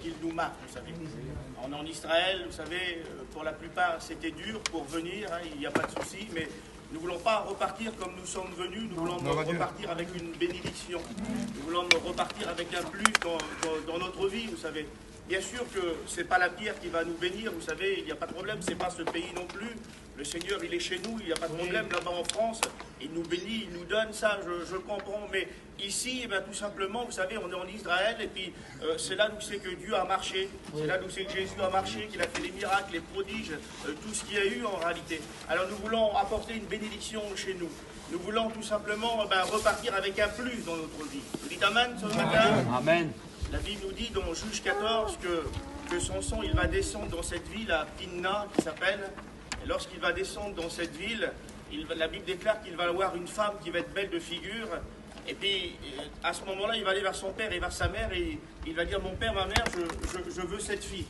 qu'il nous marque, vous savez. On est en Israël, vous savez, pour la plupart, c'était dur pour venir, hein, il n'y a pas de souci, mais nous ne voulons pas repartir comme nous sommes venus, nous voulons repartir avec une bénédiction. Nous voulons repartir avec un plus dans notre vie, vous savez. Bien sûr que ce n'est pas la pierre qui va nous bénir, vous savez, il n'y a pas de problème, ce n'est pas ce pays non plus. Le Seigneur, il est chez nous, il n'y a pas de problème. Là-bas en France, il nous bénit, il nous donne ça, je comprends. Mais ici, eh bien, tout simplement, vous savez, on est en Israël, et puis c'est là où c'est que Dieu a marché. C'est là où c'est que Jésus a marché, qu'il a fait les miracles, les prodiges, tout ce qu'il y a eu en réalité. Alors nous voulons apporter une bénédiction chez nous. Nous voulons tout simplement repartir avec un plus dans notre vie. Vous dites Amen ce matin? Amen. La Bible nous dit dans Juge 14 que Samson, il va descendre dans cette ville à Timna, qui s'appelle. Et lorsqu'il va descendre dans cette ville, la Bible déclare qu'il va avoir une femme qui va être belle de figure. Et puis, à ce moment-là, il va aller vers son père et vers sa mère et il va dire, mon père, ma mère, je veux cette fille.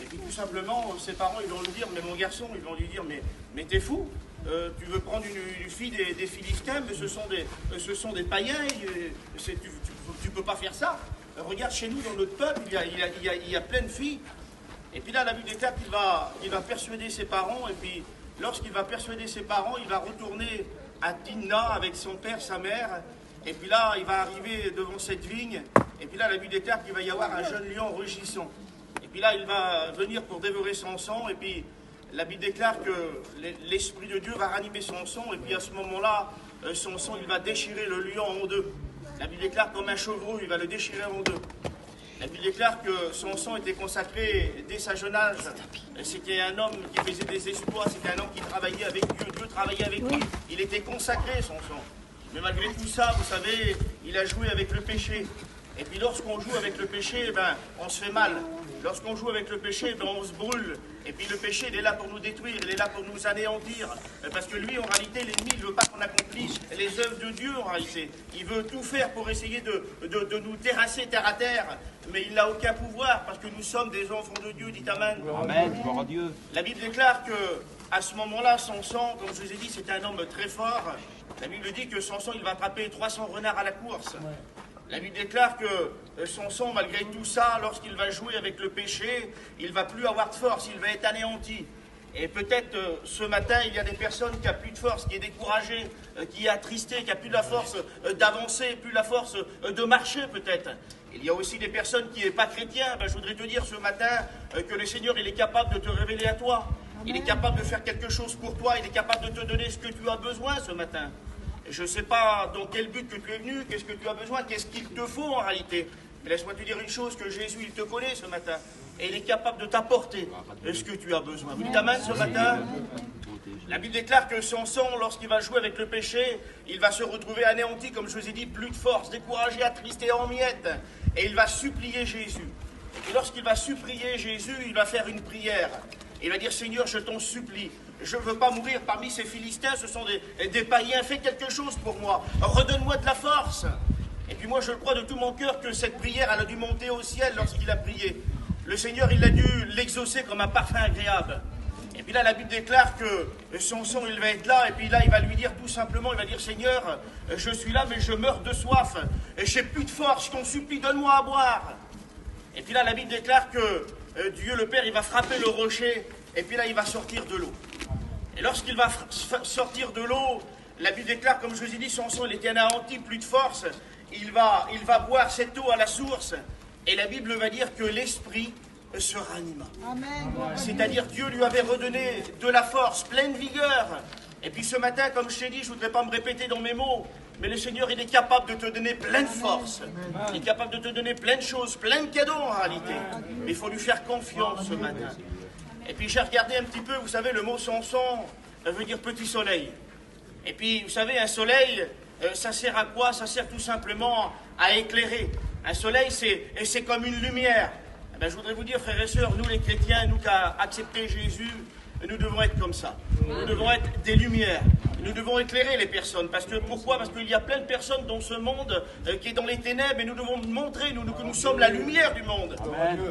Et puis tout simplement, ses parents, ils vont lui dire, mais mon garçon, ils vont lui dire, mais t'es fou, tu veux prendre une fille des Philistins, mais ce sont des païens, tu peux pas faire ça. Regarde, chez nous, dans notre peuple, il y a plein de filles. Et puis là, la Bible déclare qu'il va persuader ses parents. Et puis, lorsqu'il va persuader ses parents, il va retourner à Timna avec son père, sa mère. Et puis là, il va arriver devant cette vigne. Et puis là, la Bible déclare qu'il va y avoir un jeune lion rugissant. Et puis là, il va venir pour dévorer son sang. Et puis, la Bible déclare que l'Esprit de Dieu va ranimer son sang. Et puis, à ce moment-là, son sang, il va déchirer le lion en deux. La Bible déclare comme un chevreau, il va le déchirer en deux. La Bible déclare que son sang était consacré dès sa jeune âge. C'était un homme qui faisait des exploits, c'était un homme qui travaillait avec Dieu, Dieu travaillait avec lui. Il était consacré, son sang. Mais malgré tout ça, vous savez, il a joué avec le péché. Et puis lorsqu'on joue avec le péché, on se fait mal. Lorsqu'on joue avec le péché, on se brûle. Et puis le péché, il est là pour nous détruire, il est là pour nous anéantir. Parce que lui, en réalité, l'ennemi, il ne veut pas qu'on accomplisse les œuvres de Dieu, en réalité. Il veut tout faire pour essayer de nous terrasser terre à terre. Mais il n'a aucun pouvoir, parce que nous sommes des enfants de Dieu, dit Amen. Amen, gloire à Dieu. La Bible déclare que à ce moment-là, Samson, comme je vous ai dit, c'était un homme très fort. La Bible dit que Samson, il va attraper 300 renards à la course. La Bible déclare que Samson, malgré tout ça, lorsqu'il va jouer avec le péché, il ne va plus avoir de force, il va être anéanti. Et peut-être ce matin, il y a des personnes qui n'ont plus de force, qui est découragé, qui est attristé, qui n'a plus la force d'avancer, plus la force de marcher peut-être. Il y a aussi des personnes qui n'est pas chrétien. Je voudrais te dire ce matin que le Seigneur, il est capable de te révéler à toi. Il est capable de faire quelque chose pour toi, il est capable de te donner ce que tu as besoin ce matin. Je ne sais pas dans quel but que tu es venu, qu'est-ce que tu as besoin, qu'est-ce qu'il te faut en réalité. Mais laisse-moi te dire une chose, que Jésus, il te connaît ce matin. Et il est capable de t'apporter ce que tu as besoin. Vous dites Amen ce matin? La Bible déclare que Samson, lorsqu'il va jouer avec le péché, il va se retrouver anéanti, comme je vous ai dit, plus de force, découragé, attristé, en miettes. Et il va supplier Jésus. Et lorsqu'il va supplier Jésus, il va faire une prière. Il va dire, Seigneur, je t'en supplie. Je ne veux pas mourir parmi ces Philistins, ce sont des païens, fais quelque chose pour moi, redonne-moi de la force. Et puis moi je crois de tout mon cœur que cette prière, elle a dû monter au ciel lorsqu'il a prié. Le Seigneur, il a dû l'exaucer comme un parfum agréable. Et puis là la Bible déclare que Samson, il va être là, et puis là il va lui dire tout simplement, il va dire, Seigneur, je suis là mais je meurs de soif, et je n'ai plus de force, je t'en supplie, donne-moi à boire. Et puis là la Bible déclare que Dieu le Père, il va frapper le rocher, et puis là il va sortir de l'eau. Et lorsqu'il va sortir de l'eau, la Bible déclare, comme je vous ai dit, Samson, il était anéanti, plus de force. Il va boire cette eau à la source. Et la Bible va dire que l'esprit se ranima. C'est-à-dire Dieu lui avait redonné de la force, pleine vigueur. Et puis ce matin, comme je t'ai dit, je ne voudrais pas me répéter dans mes mots, mais le Seigneur, il est capable de te donner plein de force. Il est capable de te donner plein de choses, plein de cadeaux en réalité. Mais il faut lui faire confiance ce matin. Et puis j'ai regardé un petit peu, vous savez, le mot Samson veut dire petit soleil. Et puis, vous savez, un soleil, ça sert à quoi? Ça sert tout simplement à éclairer. Un soleil, c'est comme une lumière. Eh bien, je voudrais vous dire, frères et sœurs, nous les chrétiens, nous qui avons accepté Jésus, nous devons être comme ça. Nous devons être des lumières. Nous devons éclairer les personnes. Pourquoi? Parce qu'il y a plein de personnes dans ce monde qui est dans les ténèbres et nous devons montrer que nous sommes la lumière du monde.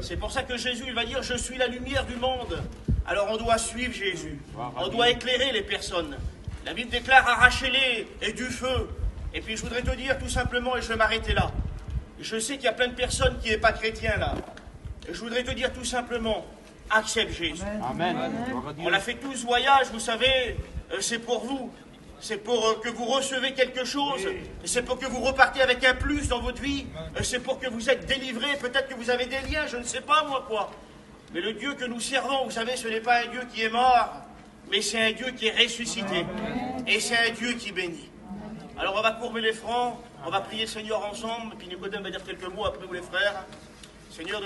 C'est pour ça que Jésus il va dire, je suis la lumière du monde. Alors on doit suivre Jésus. On doit éclairer les personnes. La Bible déclare, arrachez-les du feu. Et puis je voudrais te dire tout simplement, et je vais m'arrêter là. Je sais qu'il y a plein de personnes qui n'est pas chrétien là. je voudrais te dire tout simplement, accepte Jésus. Amen. On a fait tout ce voyage, vous savez, c'est pour vous. C'est pour que vous recevez quelque chose. C'est pour que vous repartiez avec un plus dans votre vie. C'est pour que vous êtes délivrés. Peut-être que vous avez des liens, je ne sais pas moi quoi. Mais le Dieu que nous servons, vous savez, ce n'est pas un Dieu qui est mort, mais c'est un Dieu qui est ressuscité. Et c'est un Dieu qui bénit. Alors on va courber les francs, on va prier le Seigneur ensemble, puis Nicodème va dire quelques mots après vous les frères. Seigneur,